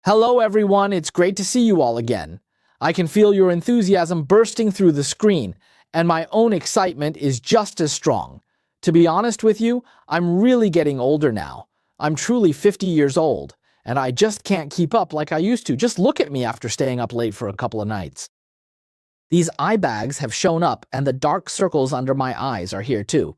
Hello everyone, it's great to see you all again. I can feel your enthusiasm bursting through the screen, and my own excitement is just as strong. To be honest with you, I'm really getting older now. I'm truly 50 years old, and I just can't keep up like I used to. Just look at me after staying up late for a couple of nights. These eye bags have shown up, and the dark circles under my eyes are here too.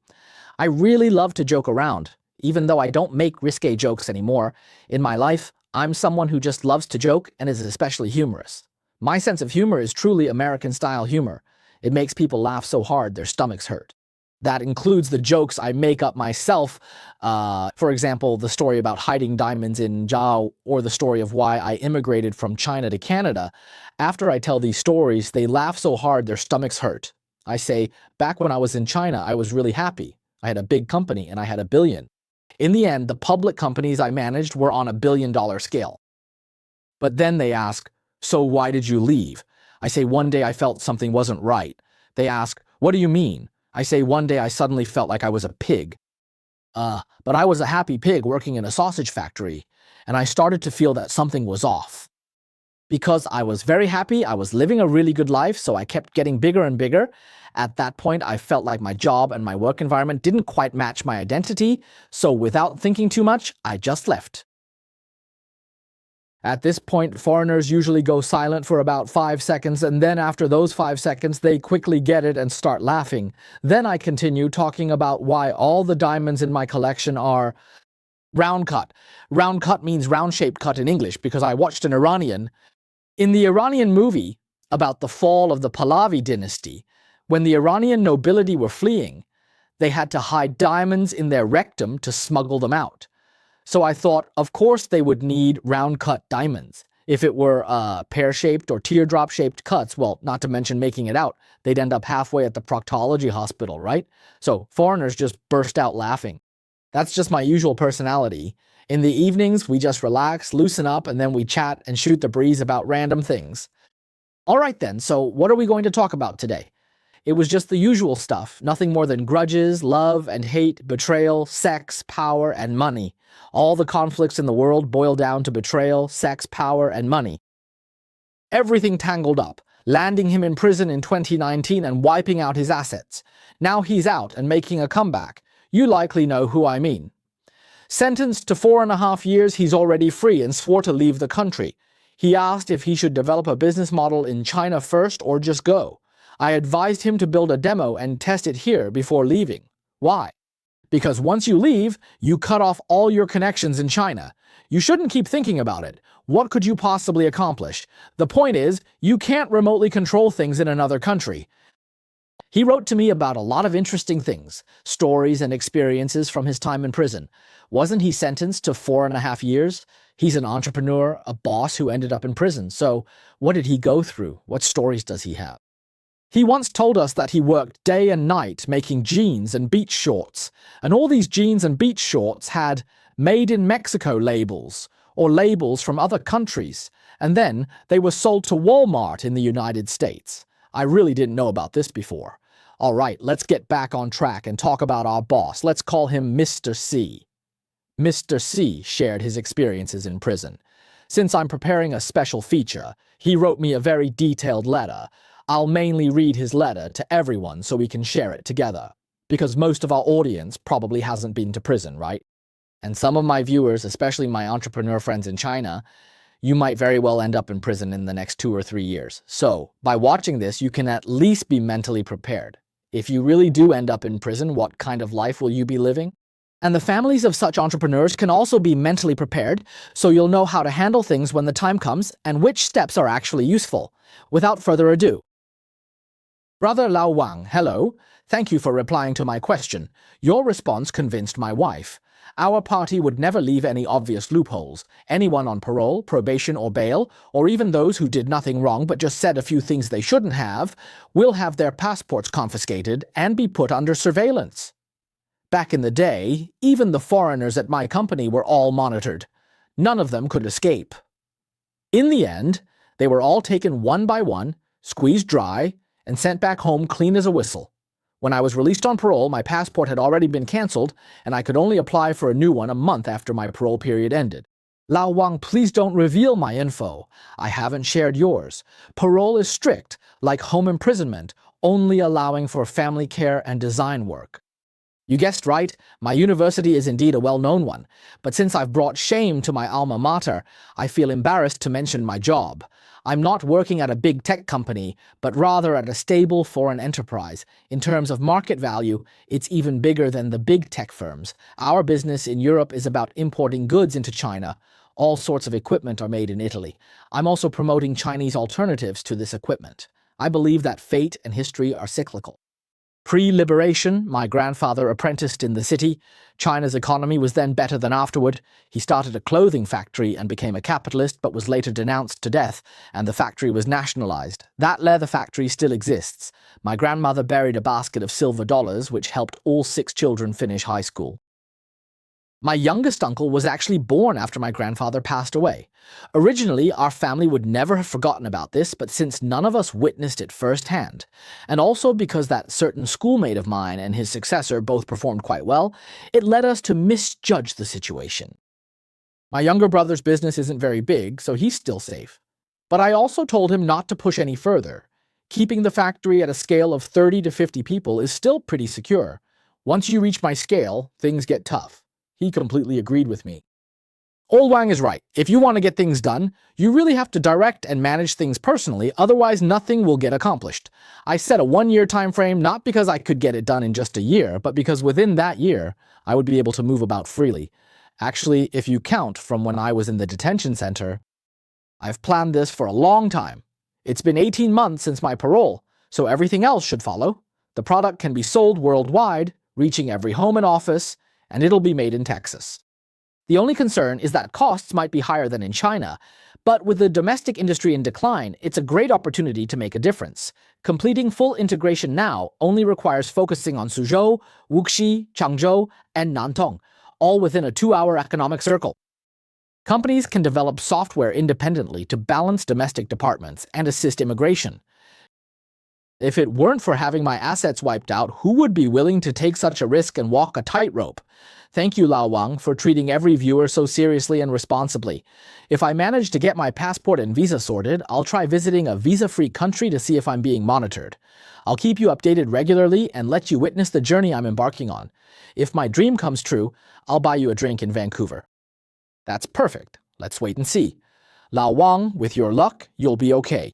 I really love to joke around, even though I don't make risque jokes anymore. In my life, I'm someone who just loves to joke and is especially humorous. My sense of humor is truly American-style humor. It makes people laugh so hard their stomachs hurt. That includes the jokes I make up myself, for example, the story about hiding diamonds in Zhao, or the story of why I immigrated from China to Canada. After I tell these stories, they laugh so hard their stomachs hurt. I say, back when I was in China, I was really happy. I had a big company and I had $1 billion. In the end, the public companies I managed were on $1 billion scale. But then they ask, so why did you leave? I say, one day I felt something wasn't right. They ask, what do you mean? I say, one day I suddenly felt like I was a pig. But I was a happy pig working in a sausage factory, and I started to feel that something was off. Because I was very happy, I was living a really good life, so I kept getting bigger and bigger. At that point, I felt like my job and my work environment didn't quite match my identity, so without thinking too much, I just left. At this point, foreigners usually go silent for about 5 seconds, and then after those 5 seconds, they quickly get it and start laughing. Then I continue talking about why all the diamonds in my collection are round cut. Round cut means round-shaped cut in English, because I watched an Iranian. In the Iranian movie about the fall of the Pahlavi dynasty, when the Iranian nobility were fleeing, they had to hide diamonds in their rectum to smuggle them out. So I thought, of course they would need round-cut diamonds. If it were pear-shaped or teardrop-shaped cuts, well, not to mention making it out, they'd end up halfway at the proctology hospital, right? So foreigners just burst out laughing. That's just my usual personality. In the evenings, we just relax, loosen up, and then we chat and shoot the breeze about random things. All right then, so what are we going to talk about today? It was just the usual stuff, nothing more than grudges, love and hate, betrayal, sex, power, and money. All the conflicts in the world boil down to betrayal, sex, power, and money. Everything tangled up, landing him in prison in 2019 and wiping out his assets. Now he's out and making a comeback. You likely know who I mean. Sentenced to 4.5 years, he's already free and swore to leave the country. He asked if he should develop a business model in China first or just go. I advised him to build a demo and test it here before leaving. Why? Because once you leave, you cut off all your connections in China. You shouldn't keep thinking about it. What could you possibly accomplish? The point is, you can't remotely control things in another country. He wrote to me about a lot of interesting things, stories and experiences from his time in prison. Wasn't he sentenced to 4.5 years? He's an entrepreneur, a boss who ended up in prison. So what did he go through? What stories does he have? He once told us that he worked day and night making jeans and beach shorts, and all these jeans and beach shorts had "Made in Mexico" labels, or labels from other countries, and then they were sold to Walmart in the United States. I really didn't know about this before. All right, let's get back on track and talk about our boss. Let's call him Mr. C. Mr. C shared his experiences in prison. Since I'm preparing a special feature, he wrote me a very detailed letter. I'll mainly read his letter to everyone so we can share it together, because most of our audience probably hasn't been to prison, right? And some of my viewers, especially my entrepreneur friends in China, you might very well end up in prison in the next 2 or 3 years. So, by watching this, you can at least be mentally prepared. If you really do end up in prison, what kind of life will you be living? And the families of such entrepreneurs can also be mentally prepared, so you'll know how to handle things when the time comes and which steps are actually useful. Without further ado, Brother Lao Wang, hello. Thank you for replying to my question. Your response convinced my wife. Our party would never leave any obvious loopholes. Anyone on parole, probation, or bail, or even those who did nothing wrong but just said a few things they shouldn't have, will have their passports confiscated and be put under surveillance. Back in the day, even the foreigners at my company were all monitored. None of them could escape. In the end, they were all taken one by one, squeezed dry, and sent back home clean as a whistle. When I was released on parole, my passport had already been canceled, and I could only apply for a new one a month after my parole period ended. Lao Wang, please don't reveal my info. I haven't shared yours. Parole is strict, like home imprisonment, only allowing for family care and design work. You guessed right, my university is indeed a well-known one, but since I've brought shame to my alma mater, I feel embarrassed to mention my job. I'm not working at a big tech company, but rather at a stable foreign enterprise. In terms of market value, it's even bigger than the big tech firms. Our business in Europe is about importing goods into China. All sorts of equipment are made in Italy. I'm also promoting Chinese alternatives to this equipment. I believe that fate and history are cyclical. Pre-liberation, my grandfather apprenticed in the city. China's economy was then better than afterward. He started a clothing factory and became a capitalist, but was later denounced to death, and the factory was nationalized. That leather factory still exists. My grandmother buried a basket of silver dollars, which helped all 6 children finish high school. My youngest uncle was actually born after my grandfather passed away. Originally, our family would never have forgotten about this, but since none of us witnessed it firsthand, and also because that certain schoolmate of mine and his successor both performed quite well, it led us to misjudge the situation. My younger brother's business isn't very big, so he's still safe. But I also told him not to push any further. Keeping the factory at a scale of 30 to 50 people is still pretty secure. Once you reach my scale, things get tough. He completely agreed with me. Old Wang is right. If you want to get things done, you really have to direct and manage things personally, otherwise nothing will get accomplished. I set a 1-year time frame not because I could get it done in just a year, but because within that year, I would be able to move about freely. Actually, if you count from when I was in the detention center, I've planned this for a long time. It's been 18 months since my parole, so everything else should follow. The product can be sold worldwide, reaching every home and office, and it'll be made in Texas. The only concern is that costs might be higher than in China, but with the domestic industry in decline, it's a great opportunity to make a difference. Completing full integration now only requires focusing on Suzhou, Wuxi, Changzhou, and Nantong, all within a 2-hour economic circle. Companies can develop software independently to balance domestic departments and assist immigration. If it weren't for having my assets wiped out, who would be willing to take such a risk and walk a tightrope? Thank you, Lao Wang, for treating every viewer so seriously and responsibly. If I manage to get my passport and visa sorted, I'll try visiting a visa-free country to see if I'm being monitored. I'll keep you updated regularly and let you witness the journey I'm embarking on. If my dream comes true, I'll buy you a drink in Vancouver. That's perfect. Let's wait and see. Lao Wang, with your luck, you'll be okay.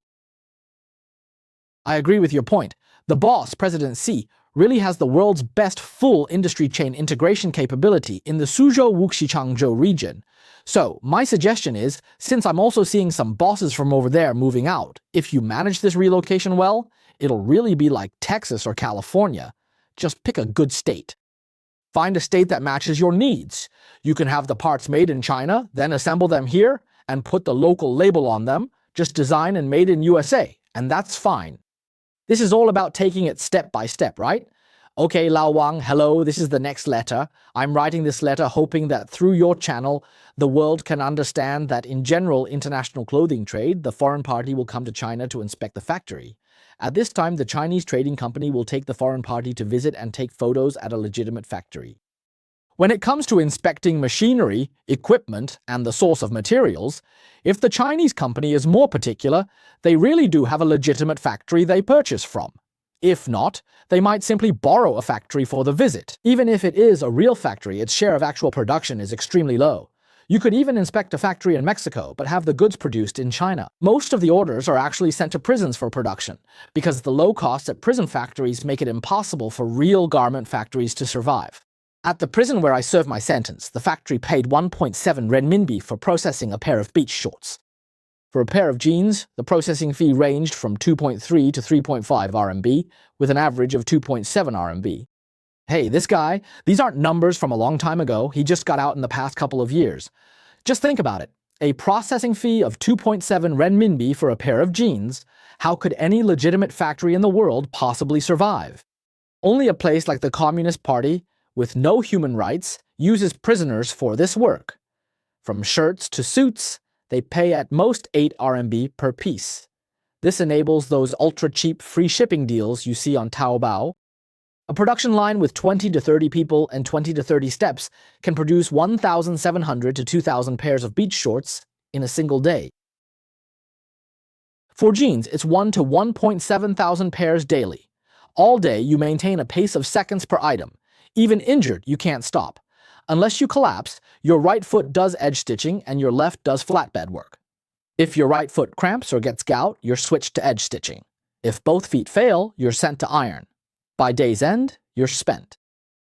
I agree with your point. The boss, President Xi, really has the world's best full industry chain integration capability in the Suzhou Wuxi Changzhou region. So, my suggestion is, since I'm also seeing some bosses from over there moving out, if you manage this relocation well, it'll really be like Texas or California. Just pick a good state. Find a state that matches your needs. You can have the parts made in China, then assemble them here, and put the local label on them, just design and made in USA, and that's fine. This is all about taking it step by step, right? Okay, Lao Wang, hello, this is the next letter. I'm writing this letter hoping that through your channel, the world can understand that in general international clothing trade, the foreign party will come to China to inspect the factory. At this time, the Chinese trading company will take the foreign party to visit and take photos at a legitimate factory. When it comes to inspecting machinery, equipment, and the source of materials, if the Chinese company is more particular, they really do have a legitimate factory they purchase from. If not, they might simply borrow a factory for the visit. Even if it is a real factory, its share of actual production is extremely low. You could even inspect a factory in Mexico, but have the goods produced in China. Most of the orders are actually sent to prisons for production, because the low costs at prison factories make it impossible for real garment factories to survive. At the prison where I served my sentence, the factory paid 1.7 renminbi for processing a pair of beach shorts. For a pair of jeans, the processing fee ranged from 2.3 to 3.5 RMB, with an average of 2.7 RMB. Hey, this guy, these aren't numbers from a long time ago, he just got out in the past couple of years. Just think about it. A processing fee of 2.7 renminbi for a pair of jeans, how could any legitimate factory in the world possibly survive? Only a place like the Communist Party, with no human rights, uses prisoners for this work. From shirts to suits, they pay at most 8 RMB per piece. This enables those ultra-cheap free shipping deals you see on Taobao. A production line with 20 to 30 people and 20 to 30 steps can produce 1,700 to 2,000 pairs of beach shorts in a single day. For jeans, it's 1 to 1.7 thousand pairs daily. All day, you maintain a pace of seconds per item. Even injured, you can't stop. Unless you collapse, your right foot does edge stitching and your left does flatbed work. If your right foot cramps or gets gout, you're switched to edge stitching. If both feet fail, you're sent to iron. By day's end, you're spent.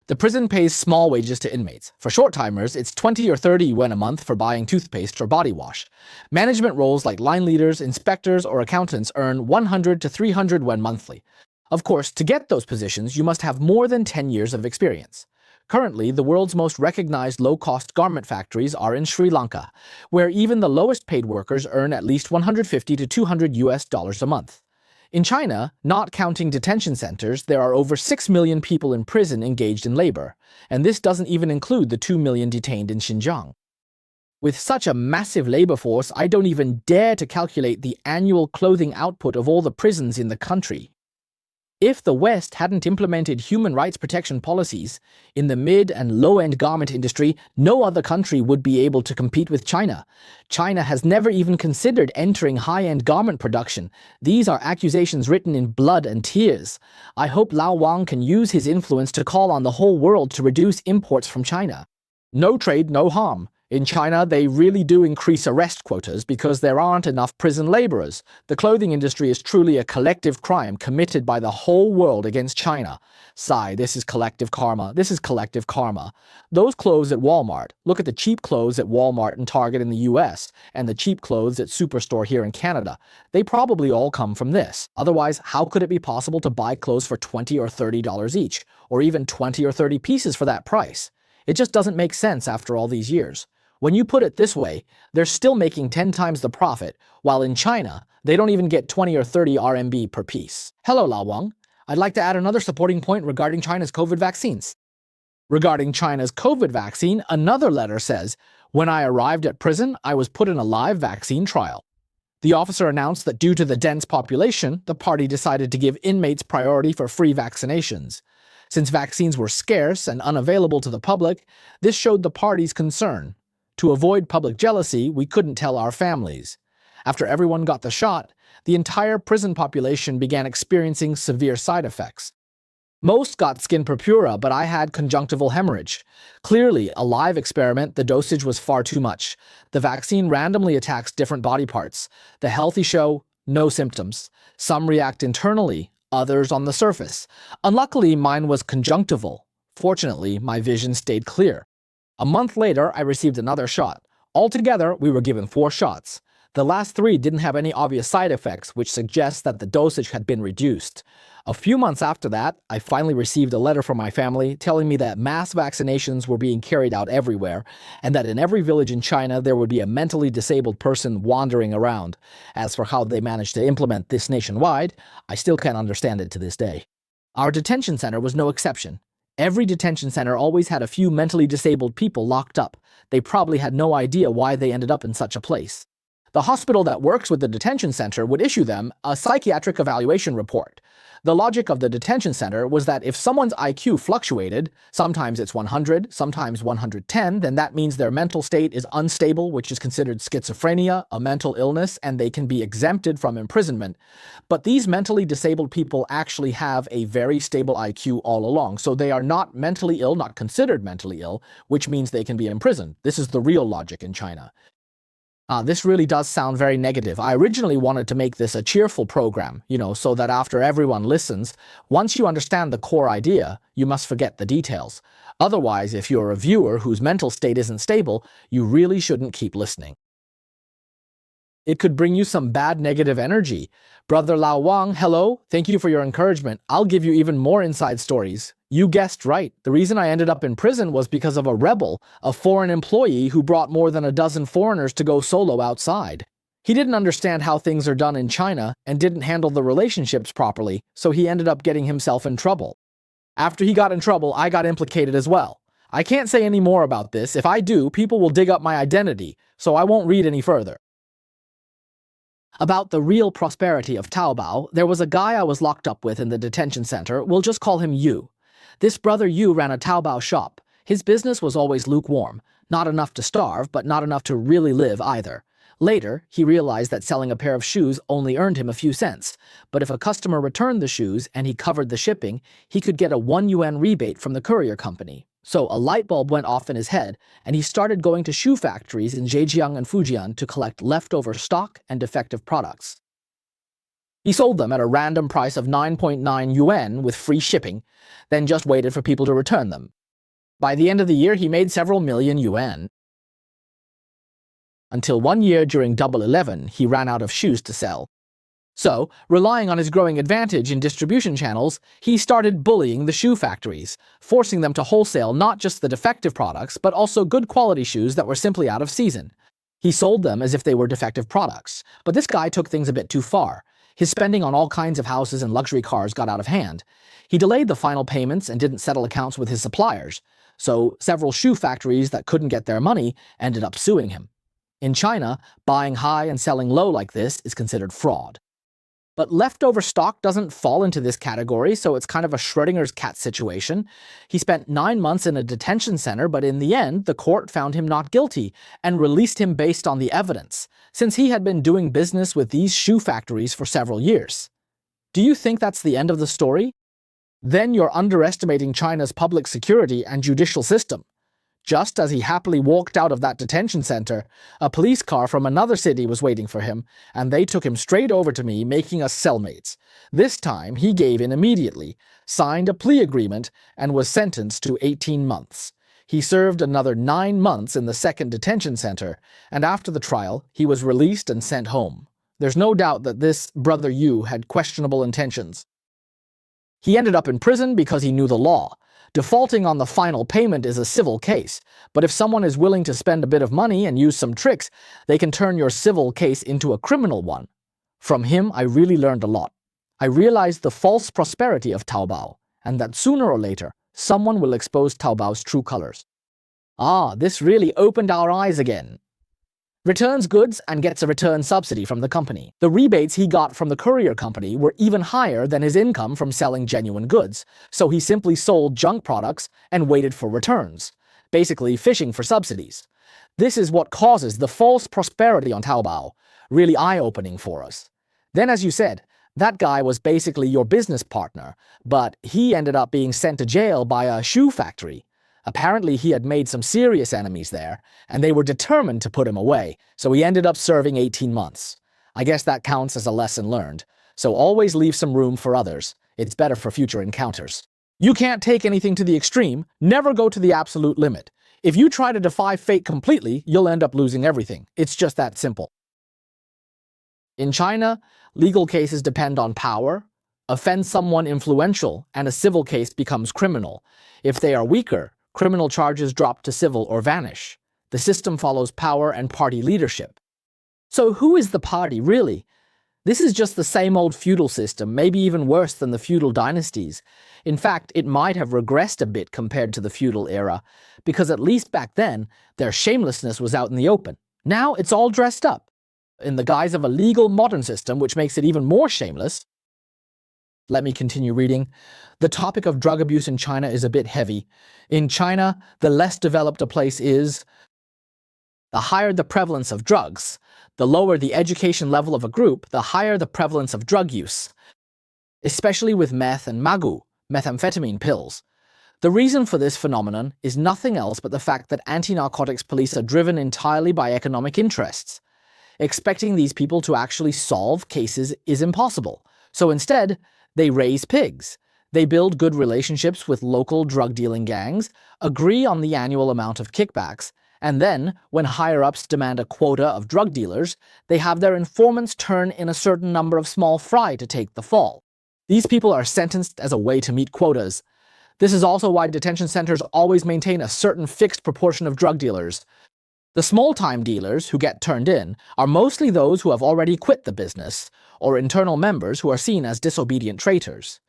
The prison pays small wages to inmates. For short-timers, it's 20 or 30 yuan a month for buying toothpaste or body wash. Management roles like line leaders, inspectors, or accountants earn 100 to 300 yuan monthly. Of course, to get those positions, you must have more than 10 years of experience. Currently, the world's most recognized low-cost garment factories are in Sri Lanka, where even the lowest-paid workers earn at least 150 to 200 US dollars a month. In China, not counting detention centers, there are over 6 million people in prison engaged in labor, and this doesn't even include the 2 million detained in Xinjiang. With such a massive labor force, I don't even dare to calculate the annual clothing output of all the prisons in the country. If the West hadn't implemented human rights protection policies in the mid- and low-end garment industry, no other country would be able to compete with China. China has never even considered entering high-end garment production. These are accusations written in blood and tears. I hope Lao Wang can use his influence to call on the whole world to reduce imports from China. No trade, no harm. In China, they really do increase arrest quotas because there aren't enough prison laborers. The clothing industry is truly a collective crime committed by the whole world against China. Sigh, this is collective karma. This is collective karma. Those clothes at Walmart, look at the cheap clothes at Walmart and Target in the US, and the cheap clothes at Superstore here in Canada. They probably all come from this. Otherwise, how could it be possible to buy clothes for $20 or $30 each, or even 20 or 30 pieces for that price? It just doesn't make sense after all these years. When you put it this way, they're still making 10 times the profit, while in China, they don't even get 20 or 30 RMB per piece. Hello, Lao Wang. I'd like to add another supporting point regarding China's COVID vaccines. Regarding China's COVID vaccine, another letter says, when I arrived at prison, I was put in a live vaccine trial. The officer announced that due to the dense population, the party decided to give inmates priority for free vaccinations. Since vaccines were scarce and unavailable to the public, this showed the party's concern. To avoid public jealousy, we couldn't tell our families. After everyone got the shot, the entire prison population began experiencing severe side effects. Most got skin purpura, but I had conjunctival hemorrhage. Clearly, a live experiment, the dosage was far too much. The vaccine randomly attacks different body parts. The healthy show no symptoms. Some react internally, others on the surface. Unluckily, mine was conjunctival. Fortunately, my vision stayed clear. A month later, I received another shot. Altogether, we were given 4 shots. The last 3 didn't have any obvious side effects, which suggests that the dosage had been reduced. A few months after that, I finally received a letter from my family telling me that mass vaccinations were being carried out everywhere, and that in every village in China there would be a mentally disabled person wandering around. As for how they managed to implement this nationwide, I still can't understand it to this day. Our detention center was no exception. Every detention center always had a few mentally disabled people locked up. They probably had no idea why they ended up in such a place. The hospital that works with the detention center would issue them a psychiatric evaluation report. The logic of the detention center was that if someone's IQ fluctuated, sometimes it's 100, sometimes 110, then that means their mental state is unstable, which is considered schizophrenia, a mental illness, and they can be exempted from imprisonment. But these mentally disabled people actually have a very stable IQ all along, so they are not mentally ill, not considered mentally ill, which means they can be imprisoned. This is the real logic in China. This really does sound very negative. I originally wanted to make this a cheerful program, so that after everyone listens, once you understand the core idea, you must forget the details. Otherwise, if you're a viewer whose mental state isn't stable, you really shouldn't keep listening. It could bring you some bad negative energy. Brother Lao Wang, hello, thank you for your encouragement. I'll give you even more inside stories. You guessed right. The reason I ended up in prison was because of a rebel, a foreign employee who brought more than a dozen foreigners to go solo outside. He didn't understand how things are done in China and didn't handle the relationships properly, so he ended up getting himself in trouble. After he got in trouble, I got implicated as well. I can't say any more about this. If I do, people will dig up my identity, so I won't read any further. About the real prosperity of Taobao, there was a guy I was locked up with in the detention center. We'll just call him Yu. This brother Yu ran a Taobao shop. His business was always lukewarm, not enough to starve, but not enough to really live either. Later, he realized that selling a pair of shoes only earned him a few cents, but if a customer returned the shoes and he covered the shipping, he could get a 1 yuan rebate from the courier company. So a light bulb went off in his head, and he started going to shoe factories in Zhejiang and Fujian to collect leftover stock and defective products. He sold them at a random price of 9.9 yuan with free shipping, then just waited for people to return them. By the end of the year, he made several million yuan. Until one year during Double 11, he ran out of shoes to sell. So, relying on his growing advantage in distribution channels, he started bullying the shoe factories, forcing them to wholesale not just the defective products, but also good quality shoes that were simply out of season. He sold them as if they were defective products, but this guy took things a bit too far. His spending on all kinds of houses and luxury cars got out of hand. He delayed the final payments and didn't settle accounts with his suppliers, so several shoe factories that couldn't get their money ended up suing him. In China, buying high and selling low like this is considered fraud. But leftover stock doesn't fall into this category, so it's kind of a Schrodinger's cat situation. He spent 9 months in a detention center, but in the end, the court found him not guilty and released him based on the evidence, since he had been doing business with these shoe factories for several years. Do you think that's the end of the story? Then you're underestimating China's public security and judicial system. Just as he happily walked out of that detention center, a police car from another city was waiting for him, and they took him straight over to me, making us cellmates. This time, he gave in immediately, signed a plea agreement, and was sentenced to 18 months. He served another 9 months in the second detention center, and after the trial, he was released and sent home. There's no doubt that this brother Yu had questionable intentions. He ended up in prison because he knew the law. Defaulting on the final payment is a civil case, but if someone is willing to spend a bit of money and use some tricks, they can turn your civil case into a criminal one. From him, I really learned a lot. I realized the false prosperity of Taobao, and that sooner or later, someone will expose Taobao's true colors. This really opened our eyes again. Returns goods and gets a return subsidy from the company. The rebates he got from the courier company were even higher than his income from selling genuine goods, so he simply sold junk products and waited for returns, basically fishing for subsidies. This is what causes the false prosperity on Taobao, really eye-opening for us. Then, as you said, that guy was basically your business partner, but he ended up being sent to jail by a shoe factory. Apparently, he had made some serious enemies there, and they were determined to put him away, so he ended up serving 18 months. I guess that counts as a lesson learned, so always leave some room for others. It's better for future encounters. You can't take anything to the extreme, never go to the absolute limit. If you try to defy fate completely, you'll end up losing everything. It's just that simple. In China, legal cases depend on power. Offend someone influential, and a civil case becomes criminal. If they are weaker, criminal charges drop to civil or vanish. The system follows power and party leadership. So who is the party, really? This is just the same old feudal system, maybe even worse than the feudal dynasties. In fact, it might have regressed a bit compared to the feudal era, because at least back then, their shamelessness was out in the open. Now it's all dressed up, in the guise of a legal modern system, which makes it even more shameless. Let me continue reading. The topic of drug abuse in China is a bit heavy. In China, the less developed a place is, the higher the prevalence of drugs. The lower the education level of a group, the higher the prevalence of drug use, especially with meth and magu, methamphetamine pills. The reason for this phenomenon is nothing else but the fact that anti-narcotics police are driven entirely by economic interests. Expecting these people to actually solve cases is impossible. So instead, they raise pigs. They build good relationships with local drug-dealing gangs, agree on the annual amount of kickbacks, and then, when higher-ups demand a quota of drug dealers, they have their informants turn in a certain number of small fry to take the fall. These people are sentenced as a way to meet quotas. This is also why detention centers always maintain a certain fixed proportion of drug dealers. The small-time dealers who get turned in are mostly those who have already quit the business, or internal members who are seen as disobedient traitors.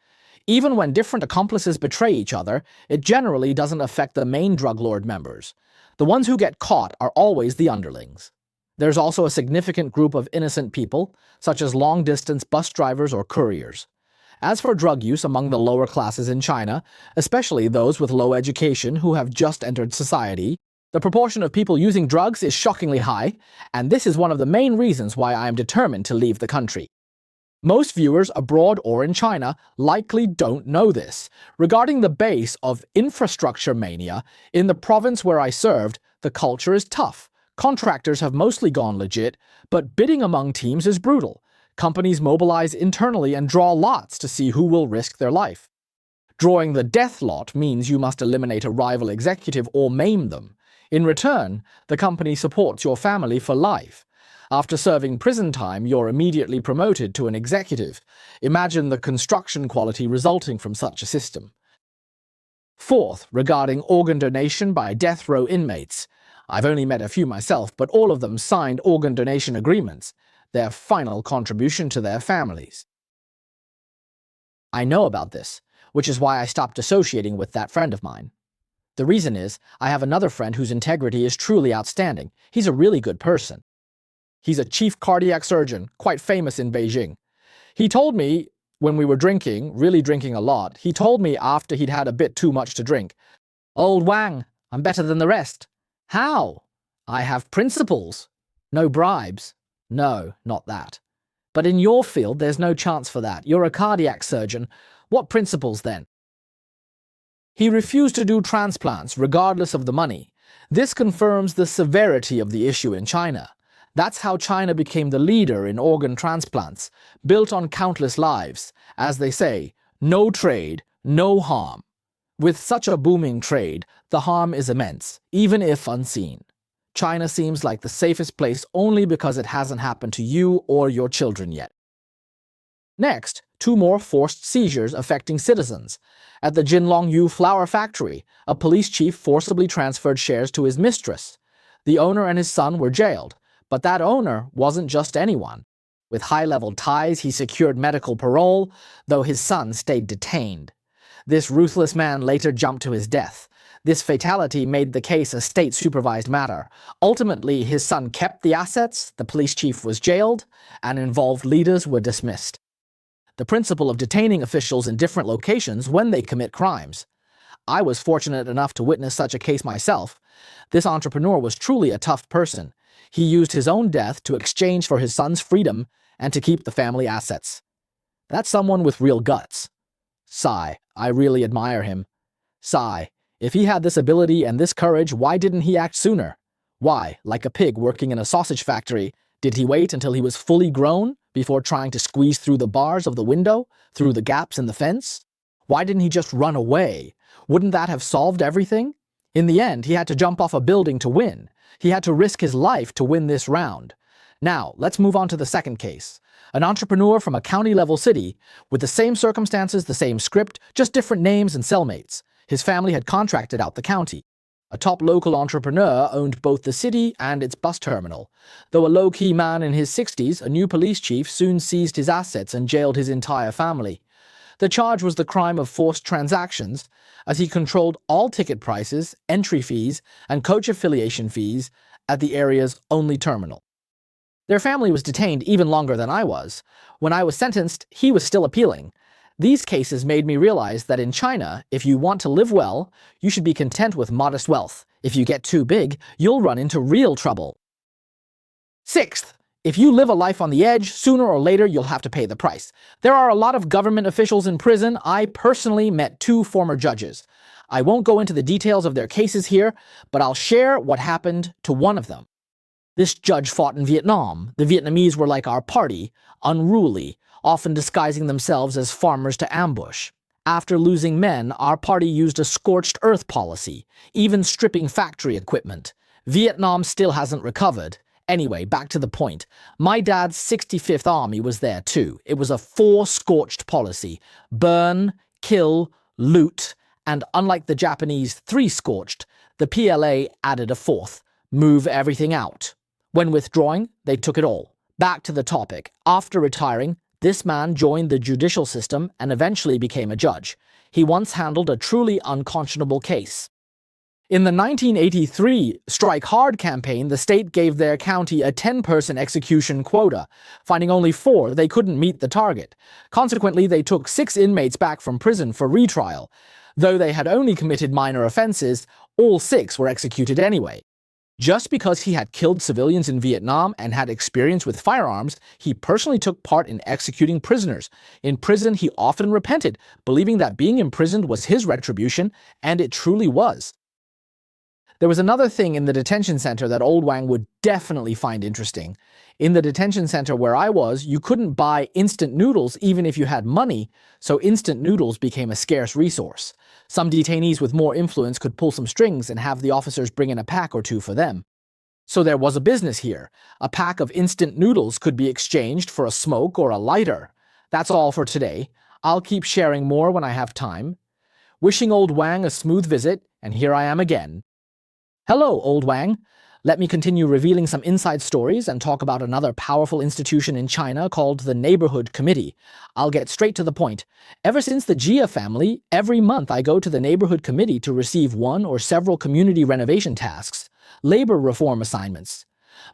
Even when different accomplices betray each other, it generally doesn't affect the main drug lord members. The ones who get caught are always the underlings. There's also a significant group of innocent people, such as long-distance bus drivers or couriers. As for drug use among the lower classes in China, especially those with low education who have just entered society, the proportion of people using drugs is shockingly high, and this is one of the main reasons why I am determined to leave the country. Most viewers abroad or in China likely don't know this. Regarding the base of infrastructure mania, in the province where I served, the culture is tough. Contractors have mostly gone legit, but bidding among teams is brutal. Companies mobilize internally and draw lots to see who will risk their life. Drawing the death lot means you must eliminate a rival executive or maim them. In return, the company supports your family for life. After serving prison time, you're immediately promoted to an executive. Imagine the construction quality resulting from such a system. Fourth, regarding organ donation by death row inmates. I've only met a few myself, but all of them signed organ donation agreements, their final contribution to their families. I know about this, which is why I stopped associating with that friend of mine. The reason is, I have another friend whose integrity is truly outstanding. He's a really good person. He's a chief cardiac surgeon, quite famous in Beijing. He told me, when we were drinking, really drinking a lot, he told me after he'd had a bit too much to drink, "Old Wang, I'm better than the rest." How? I have principles. No bribes. No, not that. But in your field, there's no chance for that. You're a cardiac surgeon. What principles then? He refused to do transplants regardless of the money. This confirms the severity of the issue in China. That's how China became the leader in organ transplants, built on countless lives. As they say, no trade, no harm. With such a booming trade, the harm is immense, even if unseen. China seems like the safest place only because it hasn't happened to you or your children yet. Next, 2 more forced seizures affecting citizens. At the Jinlongyu flour factory, a police chief forcibly transferred shares to his mistress. The owner and his son were jailed, but that owner wasn't just anyone. With high-level ties, he secured medical parole, though his son stayed detained. This ruthless man later jumped to his death. This fatality made the case a state-supervised matter. Ultimately, his son kept the assets, the police chief was jailed, and involved leaders were dismissed. The principle of detaining officials in different locations when they commit crimes. I was fortunate enough to witness such a case myself. This entrepreneur was truly a tough person. He used his own death to exchange for his son's freedom and to keep the family assets. That's someone with real guts. Sigh, I really admire him. Sigh, if he had this ability and this courage, why didn't he act sooner? Why, like a pig working in a sausage factory, did he wait until he was fully grown before trying to squeeze through the bars of the window, through the gaps in the fence? Why didn't he just run away? Wouldn't that have solved everything? In the end, he had to jump off a building to win. He had to risk his life to win this round. Now, let's move on to the second case. An entrepreneur from a county-level city, with the same circumstances, the same script, just different names and cellmates. His family had contracted out the county. A top local entrepreneur owned both the city and its bus terminal. Though a low-key man in his 60s, a new police chief soon seized his assets and jailed his entire family. The charge was the crime of forced transactions, as he controlled all ticket prices, entry fees, and coach affiliation fees at the area's only terminal. Their family was detained even longer than I was. When I was sentenced, he was still appealing. These cases made me realize that in China, if you want to live well, you should be content with modest wealth. If you get too big, you'll run into real trouble. Sixth, if you live a life on the edge, sooner or later you'll have to pay the price. There are a lot of government officials in prison. I personally met 2 former judges. I won't go into the details of their cases here, but I'll share what happened to one of them. This judge fought in Vietnam. The Vietnamese were like our party, unruly, often disguising themselves as farmers to ambush. After losing men, our party used a scorched earth policy, even stripping factory equipment. Vietnam still hasn't recovered. Anyway, back to the point. My dad's 65th Army was there too. It was a 4-scorched policy. Burn, kill, loot, and unlike the Japanese 3-scorched, the PLA added a 4th. Move everything out. When withdrawing, they took it all. Back to the topic. After retiring, this man joined the judicial system and eventually became a judge. He once handled a truly unconscionable case. In the 1983 Strike Hard campaign, the state gave their county a 10-person execution quota. Finding only 4, they couldn't meet the target. Consequently, they took 6 inmates back from prison for retrial. Though they had only committed minor offenses, all 6 were executed anyway. Just because he had killed civilians in Vietnam and had experience with firearms, he personally took part in executing prisoners. In prison, he often repented, believing that being imprisoned was his retribution, and it truly was. There was another thing in the detention center that old Wang would definitely find interesting. In the detention center where I was, you couldn't buy instant noodles even if you had money, so instant noodles became a scarce resource. Some detainees with more influence could pull some strings and have the officers bring in a pack or 2 for them. So there was a business here. A pack of instant noodles could be exchanged for a smoke or a lighter. That's all for today. I'll keep sharing more when I have time. Wishing old Wang a smooth visit, and here I am again. Hello, old Wang. Let me continue revealing some inside stories and talk about another powerful institution in China called the Neighborhood Committee. I'll get straight to the point. Ever since the Jia family, every month I go to the Neighborhood Committee to receive one or several community renovation tasks, labor reform assignments.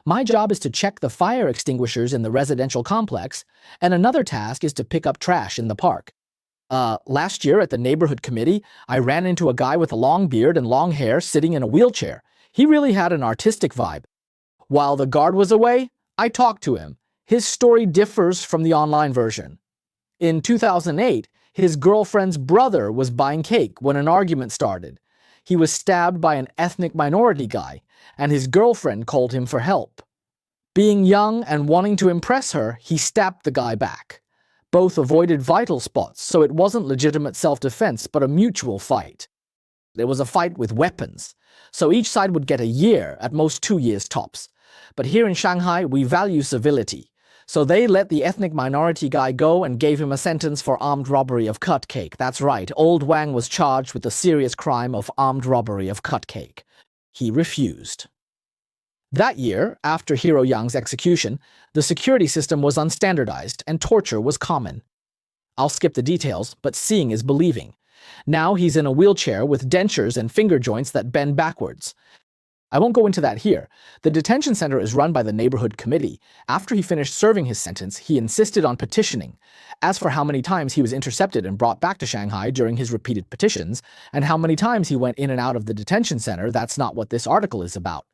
My job is to check the fire extinguishers in the residential complex, and another task is to pick up trash in the park. Last year at the Neighborhood Committee, I ran into a guy with a long beard and long hair sitting in a wheelchair. He really had an artistic vibe. While the guard was away, I talked to him. His story differs from the online version. In 2008, his girlfriend's brother was buying cake when an argument started. He was stabbed by an ethnic minority guy, and his girlfriend called him for help. Being young and wanting to impress her, he stabbed the guy back. Both avoided vital spots, so it wasn't legitimate self-defense, but a mutual fight. There was a fight with weapons, so each side would get a year, at most 2 years tops. But here in Shanghai, we value civility, so they let the ethnic minority guy go and gave him a sentence for armed robbery of cut cake. That's right, old Wang was charged with the serious crime of armed robbery of cut cake. He refused. That year, after Hero Yang's execution, the security system was unstandardized and torture was common. I'll skip the details, but seeing is believing. Now he's in a wheelchair with dentures and finger joints that bend backwards. I won't go into that here. The detention center is run by the Neighborhood Committee. After he finished serving his sentence, he insisted on petitioning. As for how many times he was intercepted and brought back to Shanghai during his repeated petitions, and how many times he went in and out of the detention center, that's not what this article is about.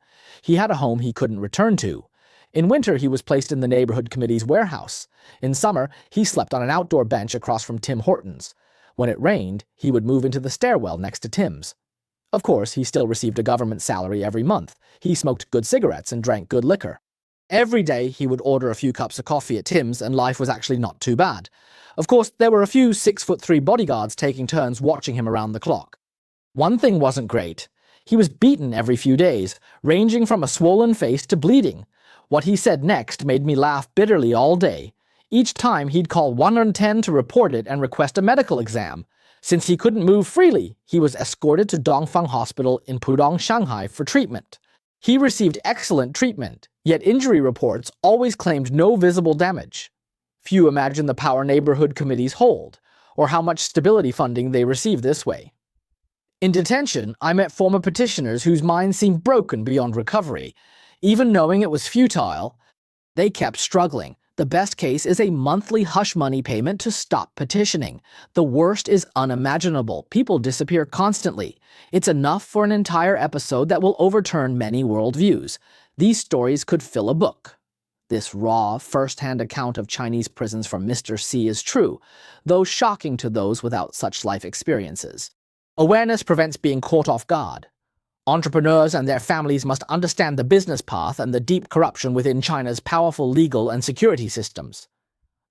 He had a home he couldn't return to. In winter, he was placed in the Neighborhood Committee's warehouse. In summer, he slept on an outdoor bench across from Tim Hortons. When it rained, he would move into the stairwell next to Tim's. Of course, he still received a government salary every month. He smoked good cigarettes and drank good liquor. Every day, he would order a few cups of coffee at Tim's, and life was actually not too bad. Of course, there were a few 6'3" bodyguards taking turns watching him around the clock. One thing wasn't great. He was beaten every few days, ranging from a swollen face to bleeding. What he said next made me laugh bitterly all day. Each time, he'd call 110 to report it and request a medical exam. Since he couldn't move freely, he was escorted to Dongfang Hospital in Pudong, Shanghai for treatment. He received excellent treatment, yet injury reports always claimed no visible damage. Few imagine the power neighborhood committees hold, or how much stability funding they receive this way. In detention, I met former petitioners whose minds seemed broken beyond recovery. Even knowing it was futile, they kept struggling. The best case is a monthly hush money payment to stop petitioning. The worst is unimaginable. People disappear constantly. It's enough for an entire episode that will overturn many worldviews. These stories could fill a book. This raw, first-hand account of Chinese prisons from Mr. C is true, though shocking to those without such life experiences. Awareness prevents being caught off guard. Entrepreneurs and their families must understand the business path and the deep corruption within China's powerful legal and security systems.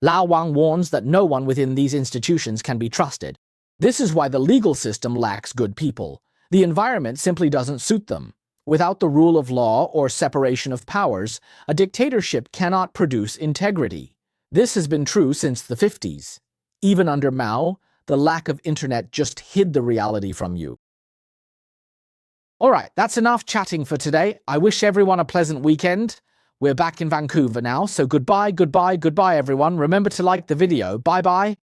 Lao Wang warns that no one within these institutions can be trusted. This is why the legal system lacks good people. The environment simply doesn't suit them. Without the rule of law or separation of powers, a dictatorship cannot produce integrity. This has been true since the 50s. Even under Mao, the lack of internet just hid the reality from you. Alright, that's enough chatting for today. I wish everyone a pleasant weekend. We're back in Vancouver now, so goodbye everyone. Remember to like the video. Bye-bye.